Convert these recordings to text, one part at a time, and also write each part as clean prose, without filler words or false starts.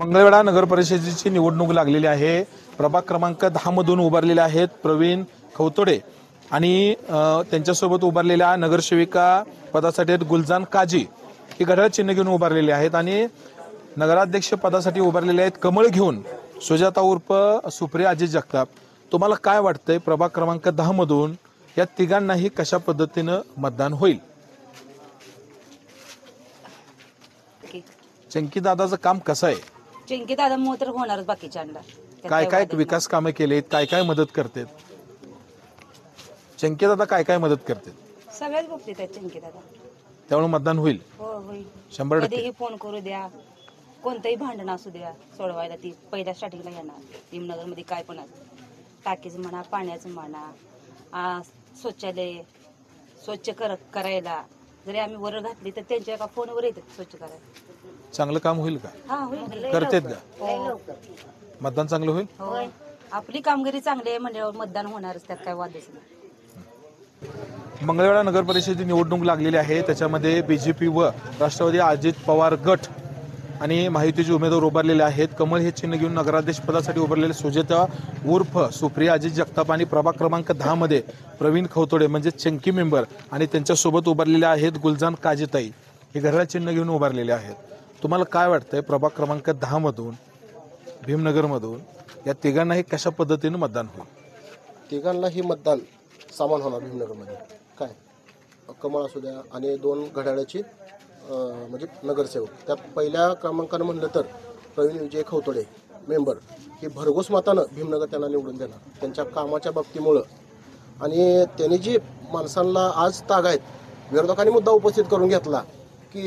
मंगळवेढा नगर परिषदेची निवडणूक लागलेली आहे। प्रभाग क्रमांक 10 मधून उभारलेले आहेत प्रवीण खवतोडे आणि त्यांच्यासोबत उभारलेल्या नगरसेविका पदासाठी गुलजान काजी ही घड्याळ चिन्ह घेऊन उभारलेले आहेत आणि नगराध्यक्ष पदासाठी उभारलेले आहेत कमळ घेऊन सुजाता उर्फ सुप्रिया अजित जगताप। तुम्हाला काय वाटतंय प्रभाग क्रमांक 10 मधून या तिघांनाही कशा पद्धतीने मतदान होईल? चंकी दादाचं काम कसं आहे? चंकी दादा मोतर होणारच बाकीच्यांना काय काय विकास कामे केलेत, काय काय मदत करतात? चंकी दादा काय काय मदत करतात? सगळ्याच बाबतीत आहेत चंकी दादा। त्यामुळे मतदान होईल हो होईल 100%। कधीही फोन करू द्या, कोणतंही भांडण असू द्या सोडवायला ती पहिल्या स्टार्टिंगला येणार। भीमनगर मध्ये काय पण टाकीचं म्हणा, पाण्याचं म्हणा, शौचालय स्वच्छ करायला जरी आम्ही वर घातली तर त्यांच्या एका फोनवर येतात स्वच्छ करायला। चांगलं काम होईल का? हा होईल, करतेत का? हो. मतदान चांगलं होईल? हो आपली कामगिरी चांगली आहे म्हणजे मतदान होणारच, त्यात काय वादच नाही। मंगळवेढा नगर परिषदेची निवडणूक लागलेली आहे। त्याच्यामध्ये बीजेपी व राष्ट्रवादी अजित पवार गट आणि महायुतीचे उमेदवार उभारलेले आहेत। कमळ हे चिन्ह घेऊन नगराध्यक्ष पदासाठी उभारलेले सुजाता उर्फ सुप्रिया अजित जगताप आणि प्रभाग क्रमांक 10 मध्ये प्रवीण खवतोडे म्हणजे चंकी मेंबर आणि त्यांच्यासोबत उभारलेले आहेत गुलजान काजीताई हे घड्याळ चिन्ह घेऊन उभारलेले आहेत। तुम्हाला काय वाटतंय प्रभाग क्रमांक 10 मधून भीमनगर मधून या तिघांनाही कशा पद्धतीने मतदान होईल? तिघांनाही मतदान समान होणार भीमनगरमध्ये। काय कमळ असू द्या आणि 2 घड्याळाची म्हणजे नगरसेवक, त्यात पहिल्या क्रमांकानं म्हणलं तर प्रवीण विजय खवतोडे मेंबर हे भरघोस मतानं भीमनगर त्यांना निवडून देणार त्यांच्या कामाच्या बाबतीमुळं। आणि त्यांनी जी माणसांना आज तागायत विरोधकांनी मुद्दा उपस्थित करून घेतला की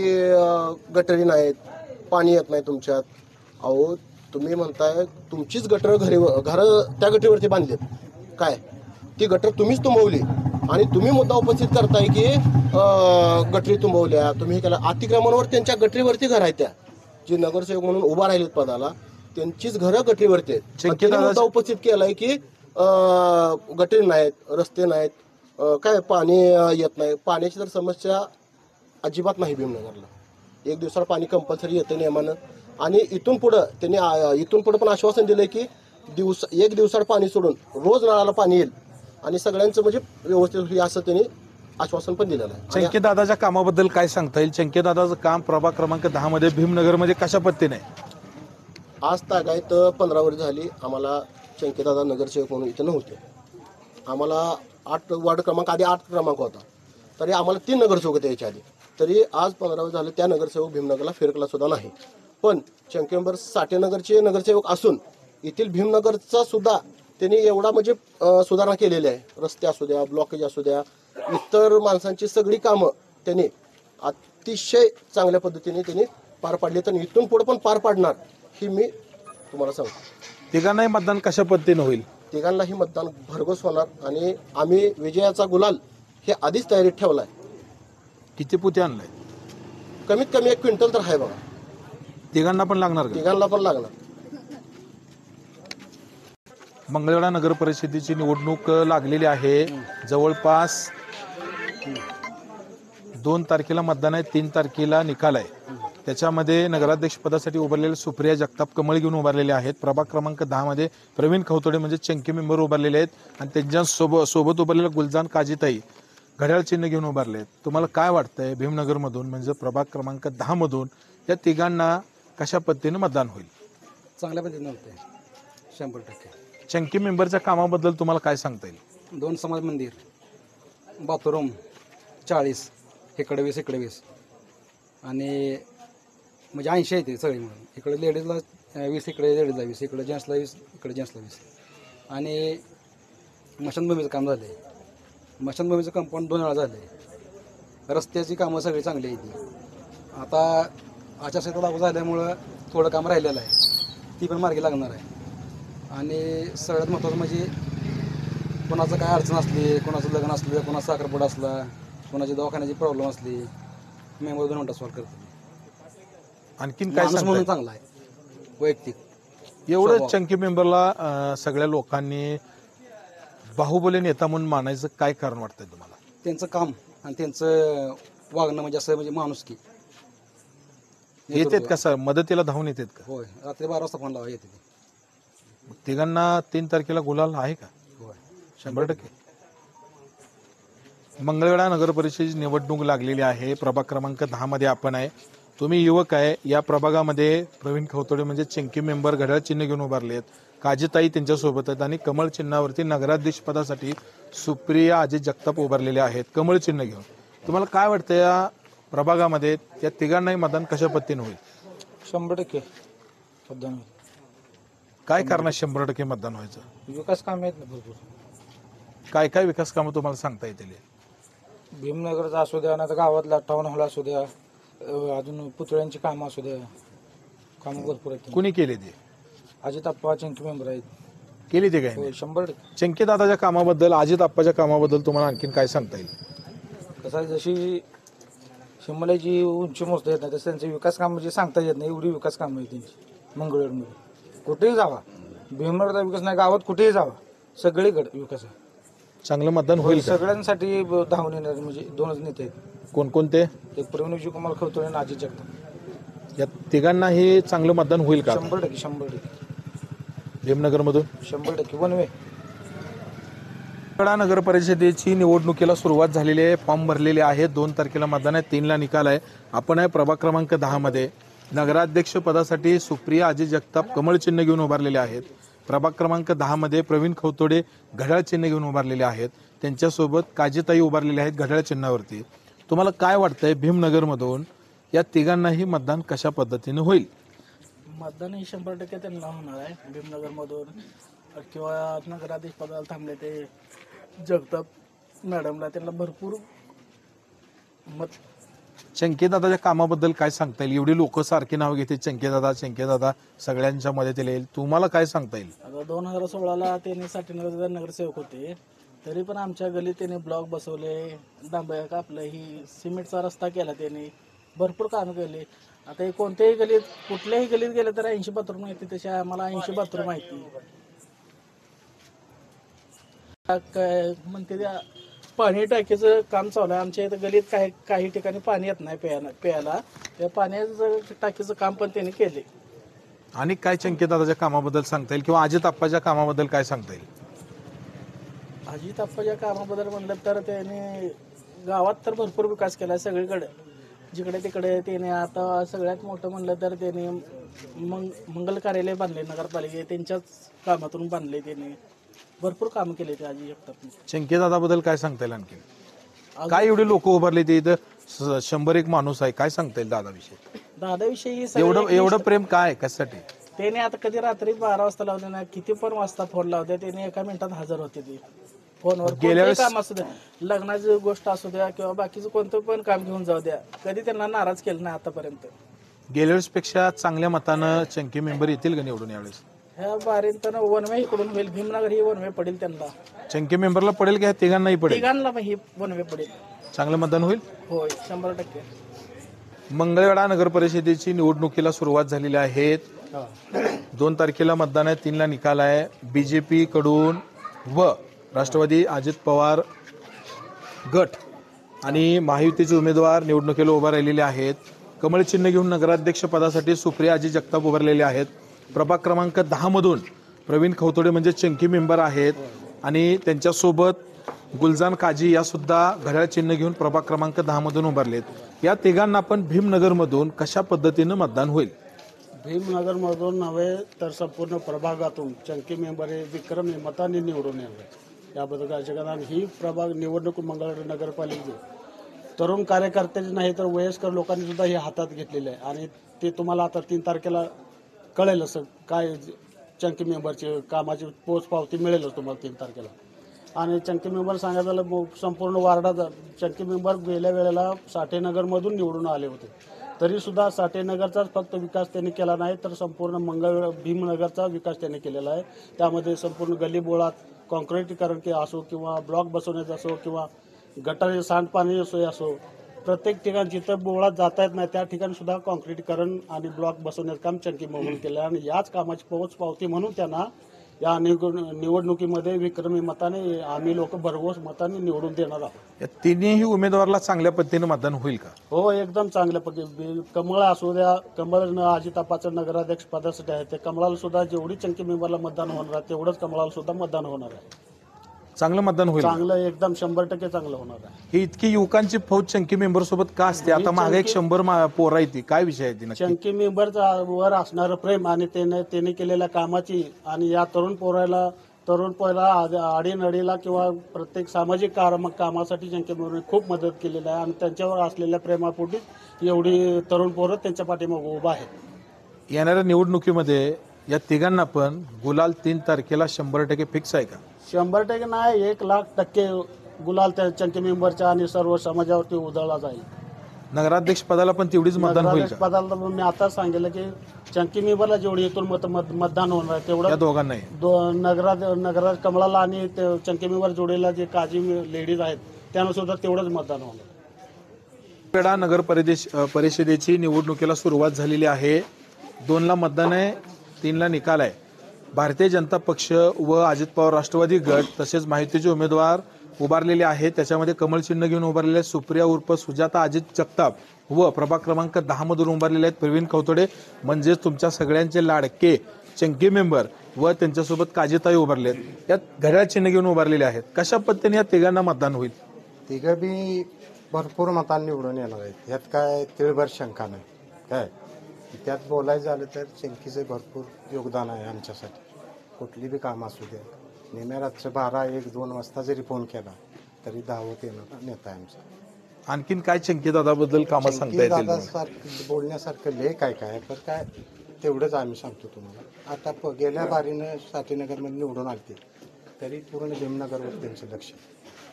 गटरी नाहीत, पाणी येत नाही तुमच्यात। अहो तुम्ही म्हणताय तुमचीच गटर घरं त्या गटरीवरती बांधलीत, काय ती गटर तुम्हीच तुंबवली आणि तुम्ही मुद्दा उपस्थित करताय की गटरी तुंबवल्या तुम्ही, केला अतिक्रमणावर त्यांच्या गटरीवरती घर आहेत त्या जी नगरसेवक म्हणून उभा राहिलेत पदाला त्यांचीच घरं गटरीवरती आहेत। मुद्दा उपस्थित केलाय की गटरी नाहीत, रस्ते नाहीत, काय पाणी येत नाही। पाण्याची तर समस्या अजिबात नाही भीमनगरला, 1 दिवसाला पाणी कंपल्सरी येतं नियमानं। आणि इथून पुढं त्यांनी पण आश्वासन दिलंय की 1 दिवसाला पाणी सोडून रोज नळाला पाणी येईल आणि सगळ्यांचं म्हणजे व्यवस्थित होईल असं त्यांनी आश्वासन पण दिलेलं आहे। चंकी दादाच्या कामाबद्दल काय सांगता येईल? चंकी दादाचं काम प्रभाग क्रमांक 10 मध्ये भीमनगर मध्ये कशा पद्धतीने? आज तागायत 15 वर्ष झाली आम्हाला चंकी दादा नगरसेवक म्हणून इथं नव्हते। आम्हाला 8 वार्ड क्रमांक आधी 8 क्रमांक होता, तरी आम्हाला 3 नगरसेवक होते याच्या आधी, तरी आज 15 वर्ष झाले त्या नगरसेवक भीमनगरला फिरकला सुद्धा नाही। पण चंकी मेंबर साठेनगरचे नगरसेवक असून येथील भीमनगरचा सुद्धा त्यांनी एवढा म्हणजे सुधारणा केलेली आहे। रस्ते असू द्या, ब्लॉकेज असू द्या, इतर माणसांची सगळी कामं त्यांनी अतिशय चांगल्या पद्धतीने त्यांनी पार पाडली, तर इथून पुढे पण पार पाडणार ही मी तुम्हाला सांगतो। तिघांनाही मतदान कशा पद्धतीने होईल? तिघांनाही मतदान भरघोस होणार आणि आम्ही विजयाचा गुलाल हे आधीच तयारीत ठेवलाय। किती पुते आणलाय? कमीत कमी 1 क्विंटल तर आहे बघा। तिघांना पण लागणार का? तिघांना पण लागणार। मंगळवेढा नगर परिषदेची निवडणूक लागलेली आहे। जवळपास 2 तारखेला मतदान आहे, 3 तारखेला निकाल आहे। त्याच्यामध्ये नगराध्यक्ष पदासाठी उभारलेले सुप्रिया जगताप कमळ घेऊन उभारलेले आहेत। प्रभाग क्रमांक 10 मध्ये प्रवीण खवतोडे म्हणजे चंकी मेंबर उभारलेले आहेत आणि त्यांच्या सोबत उभारलेले गुलजान काजीताई घड्याळ चिन्ह घेऊन उभारले आहेत। तुम्हाला काय वाटतंय भीमनगर मधून म्हणजे प्रभाग क्रमांक 10 मधून या तिघांना कशा पद्धतीने मतदान होईल? चांगल्या पद्धतीने होते 100%। चंकी मेंबरच्या कामाबद्दल तुम्हाला काय सांगता येईल? 2 समाज मंदिर, बाथरूम 40, इकडे 20 इकडे 20 आणि म्हणजे 80 येते सगळी म्हणून। इकडे लेडीजला 20 इकडे लेडीजला 20 इकडे जेंट्सला 20 इकडे जेंट्सला 20 आणि मशानभूमीचं काम झालं आहे। मशानभूमीचं कंपाऊंड 2 वेळा झालं आहे। रस्त्याची कामं सगळी चांगली येते। आता आचारसंहिता लागू झाल्यामुळं थोडं काम राहिलेलं आहे, ती पण मार्गी लागणार आहे। आणि सगळ्यात महत्त्वाचं म्हणजे कोणाचं काय अडचण असली, कोणाचं लग्न असलं, कोणाचा साखरपुडा असला, कोणाची दवाखान्याची प्रॉब्लेम असली, मेंबर 2 मिनिटात सॉल्व्ह करतो। आणखीन काय म्हणून चांगला आहे वैयक्तिक एवढं चंकी मेंबरला सगळ्या लोकांनी बाहुबली नेता म्हणून मानायचं काय कारण वाटतंय तुम्हाला? त्यांचं काम आणि त्यांचं वागणं म्हणजे असं म्हणजे माणुसकी येतात का सर मदतीला धावून येतात का? होय, रात्री 12 वाजता फोन लावा येते ते. तिघांना 3 तारखेला गुलाल आहे का? होय. 100%. मंगळवेढा नगर परिषदेची निवडणूक लागलेली आहे. प्रभाग क्रमांक 10 मध्ये आपण आहे. तुम्ही युवक आहे. या प्रभागामध्ये प्रवीण खवतोडे म्हणजे चिंकी मेंबर घड्याळ चिन्ह घेऊन उभारले आहेत. काजीताई त्यांच्यासोबत आहेत आणि कमळ चिन्हावरती नगराध्यक्ष पदासाठी सुप्रिया अजित जगताप उभारलेले आहेत कमळ चिन्ह घेऊन. तुम्हाला काय वाटतं या प्रभागामध्ये या तिघांनाही मतदान कशा पद्धतीने होईल? 100% मतदान होईल. काय कारण 100% मतदान व्हायचं? विकास काम आहेत ना भरपूर. काय काय विकास कामं तुम्हाला सांगता येतील? भीमनगरचा असू द्या, नाही तर गावातला टाउन हॉल असू द्या, अजून पुतळ्यांची कामं असू द्या, कामं भरपूर आहेत. कुणी केले ते? अजित आप्पा चिंकी मेंबर आहेत. केली ते काय? होय, 100%. चंकी दादाच्या कामाबद्दल अजित आप्पाच्या कामाबद्दल तुम्हाला आणखीन काय सांगता येईल? कसं आहे, जशी शिमल्याची उंची मोजता येत नाही तसं त्यांचे विकास काम म्हणजे सांगता येत नाही, एवढी विकास कामं आहेत त्यांची मंगळवेढमध्ये. कुठेही जावा, भीमनगरचा विकास नाही, गावात कुठेही जावा, सगळीकडे विकास आहे. चांगलं मतदान होईल का? सगळ्यांसाठी धावून येणार म्हणजे 2च नेते आहेत. कोणकोणते? एक प्रवीण कुमार खवतोडे आणि अजित जगताप. या तिघांनाही चांगलं मतदान होईल का 100%. 100% भीमनगरमधून? 100% वन वे. मंगळवेढा नगर परिषदेची निवडणुकीला सुरुवात झालेली आहे. फॉर्म भरलेले आहेत. 2 तारखेला मतदान आहे. 3ला निकाल आहे. आपण आहे प्रभाग क्रमांक 10 मध्ये. नगराध्यक्ष पदासाठी सुप्रिया अजित जगताप कमळ चिन्ह घेऊन उभारलेले आहेत. प्रभाग क्रमांक 10 मध्ये प्रवीण खवतोडे घड्याळ चिन्ह घेऊन उभारलेले आहेत. त्यांच्यासोबत काजीताई उभारलेले आहेत घड्याळ चिन्हावरती. तुम्हाला काय वाटतंय भीमनगरमधून या तिघांनाही मतदान कशा पद्धतीने होईल? मतदान हे 100% त्यांना होणार आहे. भीमनगरमधून किंवा नगराधीश पदाला थांबले ते जगताप मॅडमला त्यांना भरपूर मत. चंकीदादाच्या कामाबद्दल काय सांगता येईल? एवढी लोक सारखी नाव घेते चंकीदादा सगळ्यांच्या मदतीला येईल. तुम्हाला काय सांगता येईल? आता 2016ला त्यांनी साठीनगरचे नगरसेवक होते, तरी पण आमच्या गलीत त्यांनी ब्लॉक बसवले, डांबऱ्या कापलं, ही सिमेंटचा रस्ता केला, त्यांनी भरपूर कामं केली. आता हे कोणत्याही गलीत कुठल्याही गलीत गेलं तर 80 बाथरूम माहिती, तसे आम्हाला 80 बाथरूम माहिती. म्हणते त्या पाणी टाकीचं काम चालू आहे आमच्या इथं गलीत. काही ठिकाणी पाणी येत नाही प्यायला. त्या पाण्याचं टाकीचं काम पण त्यांनी केले. आणि काय चंकीदादाच्या कामाबद्दल सांगता येईल किंवा अजित आप्पाच्या कामाबद्दल काय सांगता येईल? अजित आप्पाच्या कामाबद्दल म्हणलं तर त्याने गावात तर भरपूर विकास केला सगळीकडे, जिकडे तिकडे. त्याने आता सगळ्यात मोठं म्हणलं तर त्याने मंगल कार्यालय बांधले नगरपालिके, त्यांच्याच कामातून बांधले. त्याने भरपूर कामं केले ते अजित जगतापने. चंकीदादाबद्दल काय सांगता येईल आणखी? काय एवढे लोक उभारले ते इथं? 101 माणूस आहे. काय सांगता येईल दादाविषयी? दादाविषयी एवढं प्रेम काय कशासाठी? त्याने आता कधी रात्री 12 वाजता लावले ना, किती पण वाजता फोन लावते, त्याने एका मिनिटात हजर होते ते फोनवर. कोणतंही काम असू द्या, लग्नाची गोष्ट असू द्या किंवा बाकीचं कोणतं पण काम घेऊन जाऊ द्या, कधी त्यांना नाराज केलं नाही आतापर्यंत. गेल्या वेळेसपेक्षा चांगल्या मतानं चंकी मेंबर येतील का निवडून यावेळेस? ह्या बारीनं वन वे इकडून होईल. भीमनगर ही वन वे पडेल त्यांना. चंकी मेंबरला पडेल की तिघांनाही पडेल? तिघांना पण ही वन वे पडेल. चांगलं मतदान होईल? होय, 100%. मंगळवेढा नगर परिषदेची निवडणुकीला सुरुवात झालेली आहे. 2 तारखेला मतदान आहे. 3ला निकाल आहे. बीजेपी कडून व राष्ट्रवादी अजित पवार गट आणि महायुतीचे उमेदवार निवडणुकीला उभा राहिलेले आहेत. कमळ चिन्ह घेऊन नगराध्यक्ष पदासाठी सुप्रिया अजित जगताप उभारलेले आहेत. प्रभाग क्रमांक 10 मधून प्रवीण खवतोडे म्हणजे चंकी मेंबर आहेत आणि त्यांच्यासोबत गुलजान काजी या सुद्धा घड्याळ चिन्ह घेऊन प्रभाग क्रमांक 10 मधून उभारलेत. या तिघांना पण भीमनगरमधून कशा पद्धतीनं मतदान होईल? भीमनगरमधून नव्हे तर संपूर्ण प्रभागातून चंकी मेंबर हे विक्रमी मतांनी निवडून येणार याबद्दल काळजी करा. आणि ही प्रभाग निवडणूक मंगळवेढा नगरपालिकेची तरुण कार्यकर्त्यांची नाही तर वयस्कर लोकांनी सुद्धा हे हातात घेतलेले आहे. आणि ते तुम्हाला आता 3 तारखेला कळेल असं काय चंकी मेंबरची कामाची पोचपावती मिळेलच तुम्हाला 3 तारखेला. आणि चंकी मेंबर सांगायचं झालं संपूर्ण वार्डात चंकी मेंबर गेल्या वेळेला साठेनगरमधून निवडून आले होते, तरीसुद्धा साठेनगरचाच फक्त विकास त्यांनी केला नाही तर संपूर्ण भीमनगरचा विकास त्यांनी केलेला आहे. त्यामध्ये संपूर्ण गलीबोळात कॉन्क्रिटीकरण असो किंवा ब्लॉक बसवण्याचं असो किंवा गटारी सांडपाणी असो, प्रत्येक ठिकाणी जिथं बोळात जाता येत नाही त्या ठिकाणी सुद्धा कॉन्क्रिटीकरण आणि ब्लॉक बसवण्याचं काम चंकी मेंबर केलं आहे. आणि याच कामाची पोचपावती म्हणून त्यांना या निवडणुकीमध्ये विक्रमी मताने आम्ही लोक भरघोस मताने निवडून देणार आहोत. या तिन्ही उमेदवाराला चांगल्या पद्धतीने मतदान होईल का? हो, एकदम चांगल्या पद्धती. कमळ असू द्या, कमळ अजितापाचं नगराध्यक्ष पदासाठी आहे, ते कमळाला सुद्धा जेवढी चंकी मेंबरला मतदान होणार आहे तेवढंच कमळाला सुद्धा मतदान होणार आहे. चांगलं मतदान होईल का? चांगलं, एकदम 100% चांगलं होणार आहे. ही इतकी युवकांची फौज चंकी मेंबर सोबत का असते? आता मागे एक 100 पोरं आहे ती, काय विषय आहे ती नक्की? चंकी मेंबरचा वर असणारं प्रेम आणि त्याने केलेल्या कामाची आणि या तरुण पोराला आडीनडीला किंवा प्रत्येक सामाजिक कामासाठी चंकी मेंबरने खूप मदत केलेली आहे आणि त्यांच्यावर असलेल्या प्रेमापोटी एवढी तरुण पोरं त्यांच्या पाठीमागे उभा आहेत. येणाऱ्या निवडणुकीमध्ये या तिघांना पण गुलाल 3 तारखेला 100% फिक्स आहे का? 100% नाही, 1,00,000% गुलाल त्या चंकी मेंबरच्या आणि सर्व समाजावरती उधळला जाईल. नगराध्यक्ष पदाला पण तेवढीच मतदान होईल का? पदाला मी आता सांगितलं की चंकी मेंबरला जेवढी इथून मतदान होणार आहे या तेवढं दोघांनाही नगराज कमळाला आणि चंकी मेंबर जोडीला जे काजी लेडीज आहेत त्यांना सुद्धा तेवढंच मतदान होणार. पेडा नगर परिषदेची निवडणुकीला सुरुवात झालेली आहे. 2ला मतदान आहे, 3ला निकाल आहे. भारतीय जनता पक्ष व अजित पवार राष्ट्रवादी गट तसेच माहितीचे उमेदवार उभारलेले आहेत. त्याच्यामध्ये कमळ चिन्ह घेऊन उभारलेले सुप्रिया उर्फ सुजाता अजित जगताप व प्रभाग क्रमांक 10 मधून उभारलेले आहेत प्रवीण खवतोडे, म्हणजेच तुमच्या सगळ्यांचे लाडके चंकी मेंबर व त्यांच्यासोबत काजीताई उभारले आहेत. यात घड्याळ चिन्ह घेऊन उभारलेले आहेत. कशा पद्धतीने या तिघांना मतदान होईल? तिघं बी भरपूर मतांनी निवडून येणार आहेत. यात काय तिळभर शंका नाही. काय त्यात बोलायचं झालं तर चंकीचं भरपूर योगदान आहे आमच्यासाठी. कुठली बी काम असू द्या, नेम्या रातचं 12, 1, 2 वाजता जरी फोन केला तरी धावत येणार नेता आहे आमचा. आणखीन काय चंकी दादाबद्दल कामं सांगता येतील? दादासारखं बोलण्यासारखं लय काय काय, पण काय तेवढंच आम्ही सांगतो तुम्हाला. आता गेल्या बारीनं साठीनगरमध्ये निवडून आलते तरी पूर्ण भीमनगरवर त्यांचं लक्ष.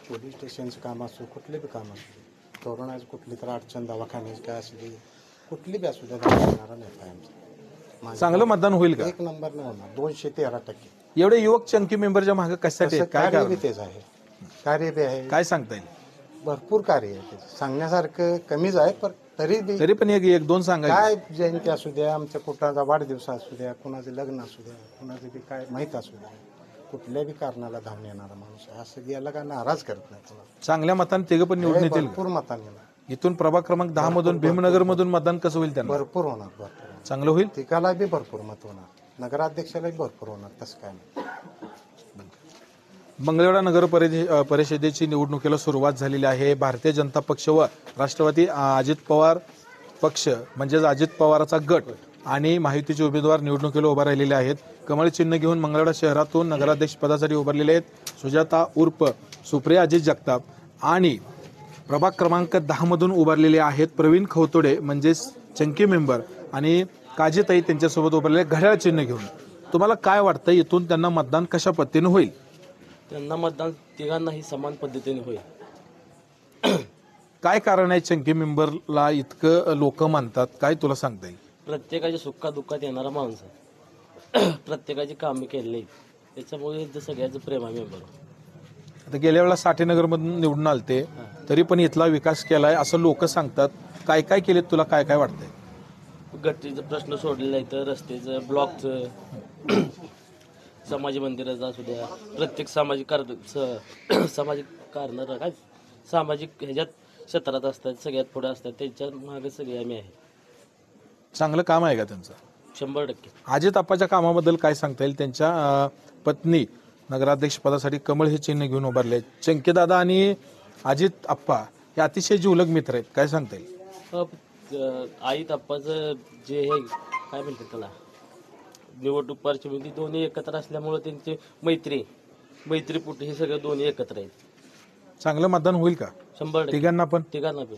पोलीस स्टेशनचं काम असो, कुठले बी काम असो, कोरोनाची कुठली तर अडचण दवाखान्याची काय असली, कुठली बी असू द्या, येणारा नेता आहे आमचा. चांगलं मतदान होईल का? 1 नंबरनं होणार, 213%. एवढे युवक चंकी मेंबरच्या मागे कशासाठी आहेत? काय कार्य कारण? बी तेच आहे, कार्य बी आहे, काय सांगता येईल? भरपूर कार्य आहे त्याचं. सांगण्यासारखं कमीच आहे, पण तरी पण एक दोन सांगा. काय जयंती असू द्या, आमच्या कुणाचा वाढदिवस असू द्या, कुणाचं लग्न असू द्या, कुणाचं बी काय माहीत असू द्या, कुठल्या बी कारणाला धावून येणारा माणूस आहे. असं गेला का नाराज करत नाही कोणाला. चांगल्या मतांनी तिघं पण निवडून येतील का? भरपूर मतांनी येणार. इथून प्रभाग क्रमांक 10 मधून भीमनगर मधून मतदान कसं होईल त्यांना? भरपूर होणार, भरपूर होणार. चांगलं होईल. तिघाला बी भरपूर मत होणार, नगराध्यक्षालाही भरपूर होणार, तसं काय नाही. मंगळवेढा नगर परिषदेची निवडणुकीला सुरुवात झालेली आहे. भारतीय जनता पक्ष व राष्ट्रवादी अजित पवार पक्ष म्हणजेच अजित पवाराचा गट आणि माहितीचे उमेदवार निवडणुकीला उभा राहिलेले आहेत. कमळ चिन्ह घेऊन मंगळवेढा शहरातून नगराध्यक्ष पदासाठी उभारलेले आहेत सुजाता उर्फ सुप्रिया अजित जगताप आणि प्रभाग क्रमांक 10 मधून उभारलेले आहेत प्रवीण खवतोडे म्हणजेच चंकी मेंबर आणि काजीताई त्यांच्यासोबत उभारलेले घड्याळ चिन्ह घेऊन. तुम्हाला काय वाटतं इथून त्यांना मतदान कशा पद्धतीने होईल? त्यांना मतदान तिघांनाही समान पद्धतीने होईल. काय कारण आहे चंकी मेंबरला इतकं लोक मानतात? काय तुला सांगता येईल? प्रत्येकाच्या सुखादुःखात येणारा माणूस आहे. प्रत्येकाची कामे केलेली आहेत, त्याच्यामुळे सगळ्याचं प्रेम आहे मेंबर. आता गेल्या वेळेला साठेनगरमधून निवडून आलते तरी पण इथला विकास केलाय असं लोक सांगतात. काय काय केलेत, तुला काय काय वाटतंय? गटरीचं प्रश्न सोडलेला आहे, तर रस्त्याचं, ब्लॉकचं, समाज मंदिराचं असू द्या, प्रत्येक सामाजिक कारण काय सामाजिक ह्याच्यात क्षेत्रात असतात, सगळ्यात पुढे असतात, त्यांच्या मागे सगळे आम्ही आहे. चांगलं काम आहे का त्यांचं? 100%. अजित आप्पाच्या कामाबद्दल काय सांगता येईल? त्यांच्या पत्नी नगराध्यक्ष पदासाठी कमळ हे चिन्ह घेऊन उभारले. चंकीदादा आणि अजित आप्पा हे अतिशय जिवलग मित्र आहेत, काय सांगता येईल? आई ताप्पाचं जे हे काय म्हणतात त्याला, निवडणूक पार्श्वभूमी दोन्ही एकत्र असल्यामुळे त्यांची मैत्रीपुटी हे सगळं दोन्ही एकत्र आहेत. चांगलं मतदान होईल का 100%? तिघांना पण? तिघांना पण.